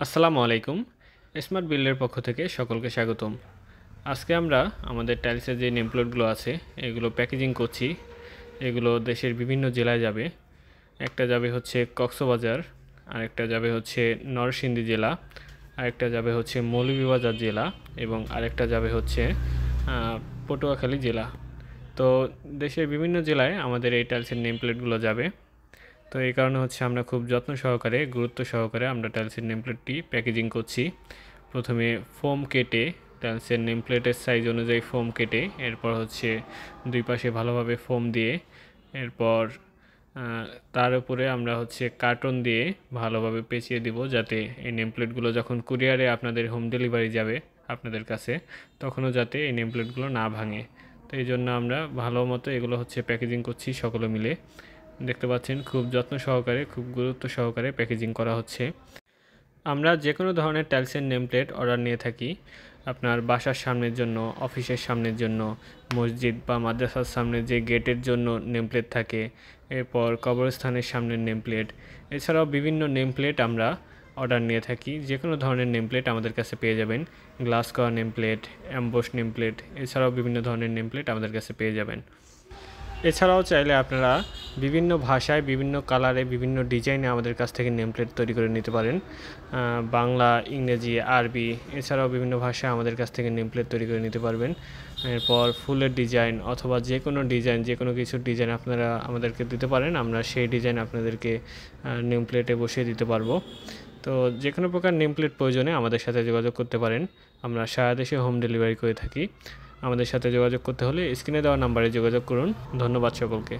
আসসালামু আলাইকুম। স্মার্ট বিল্ডের পক্ষ থেকে সকলকে স্বাগতম। আজকে আমরা আমাদের টাইলসের যে নেম প্লেটগুলো আছে এগুলো প্যাকেজিং করছি। এগুলো দেশের বিভিন্ন জেলায় যাবে। একটা যাবে হচ্ছে কক্সবাজার, আরেকটা যাবে হচ্ছে নরসিংদী জেলা, আরেকটা যাবে হচ্ছে মৌলভীবাজার জেলা এবং আরেকটা যাবে হচ্ছে পটুয়াখালী জেলা। তো দেশের বিভিন্ন জেলায় আমাদের এই টাইলসের নেম প্লেটগুলো যাবে। তো এই কারণে হচ্ছে আমরা খুব যত্ন সহকারে গুরুত্ব সহকারে আমরা টাইলসের নেম প্লেটটি প্যাকেজিং করছি। প্রথমে ফোম কেটে টাইলসের নেম প্লেটের সাইজ অনুযায়ী ফোম কেটে এরপর হচ্ছে দুই পাশে ভালোভাবে ফোম দিয়ে এরপর তার উপরে আমরা হচ্ছে কার্টন দিয়ে ভালোভাবে পেঁচিয়ে দিব, যাতে এই নেম প্লেটগুলো যখন কুরিয়ারে আপনাদের হোম ডেলিভারি যাবে আপনাদের কাছে তখনও যাতে এই নেম প্লেটগুলো না ভাঙে। তো এই জন্য আমরা ভালো মতো এগুলো হচ্ছে প্যাকেজিং করছি সকলে মিলে। দেখতে পাচ্ছেন খুব যত্ন সহকারে খুব গুরুত্ব সহকারে প্যাকেজিং করা হচ্ছে। আমরা যে কোনো ধরনের টাইলসের নেম প্লেট অর্ডার নিয়ে থাকি। আপনার বাসার সামনের জন্য, অফিসের সামনের জন্য, মসজিদ বা মাদ্রাসার সামনে যে গেটের জন্য নেম প্লেট থাকে, এরপর কবরস্থানের সামনের নেম প্লেট, এছাড়াও বিভিন্ন নেম প্লেট আমরা অর্ডার নিয়ে থাকি। যে কোনো ধরনের নেম প্লেট আমাদের কাছে পেয়ে যাবেন। গ্লাস করা name plate, emboss name plate, এছাড়াও বিভিন্ন ধরনের নেম প্লেট আমাদের কাছে পেয়ে যাবেন। এছাড়াও চাইলে আপনারা বিভিন্ন ভাষায়, বিভিন্ন কালারে, বিভিন্ন ডিজাইনে আমাদের কাছ থেকে নেম প্লেট তৈরি করে নিতে পারেন। বাংলা, ইংরেজি, আরবি এছাড়াও বিভিন্ন ভাষায় আমাদের কাছ থেকে নেম প্লেট তৈরি করে নিতে পারবেন। এরপর ফুলের ডিজাইন অথবা যে কোনো ডিজাইন, যে কোনো কিছুর ডিজাইন আপনারা আমাদেরকে দিতে পারেন, আমরা সেই ডিজাইন আপনাদেরকে নেম প্লেটে বসিয়ে দিতে পারবো। তো যে কোনো প্রকার নেম প্লেট প্রয়োজনে আমাদের সাথে যোগাযোগ করতে পারেন। আমরা সারা দেশে হোম ডেলিভারি করে থাকি। আমাদের সাথে যোগাযোগ করতে হলে স্ক্রিনে দেওয়া নাম্বারে যোগাযোগ করুন। ধন্যবাদ সকলকে।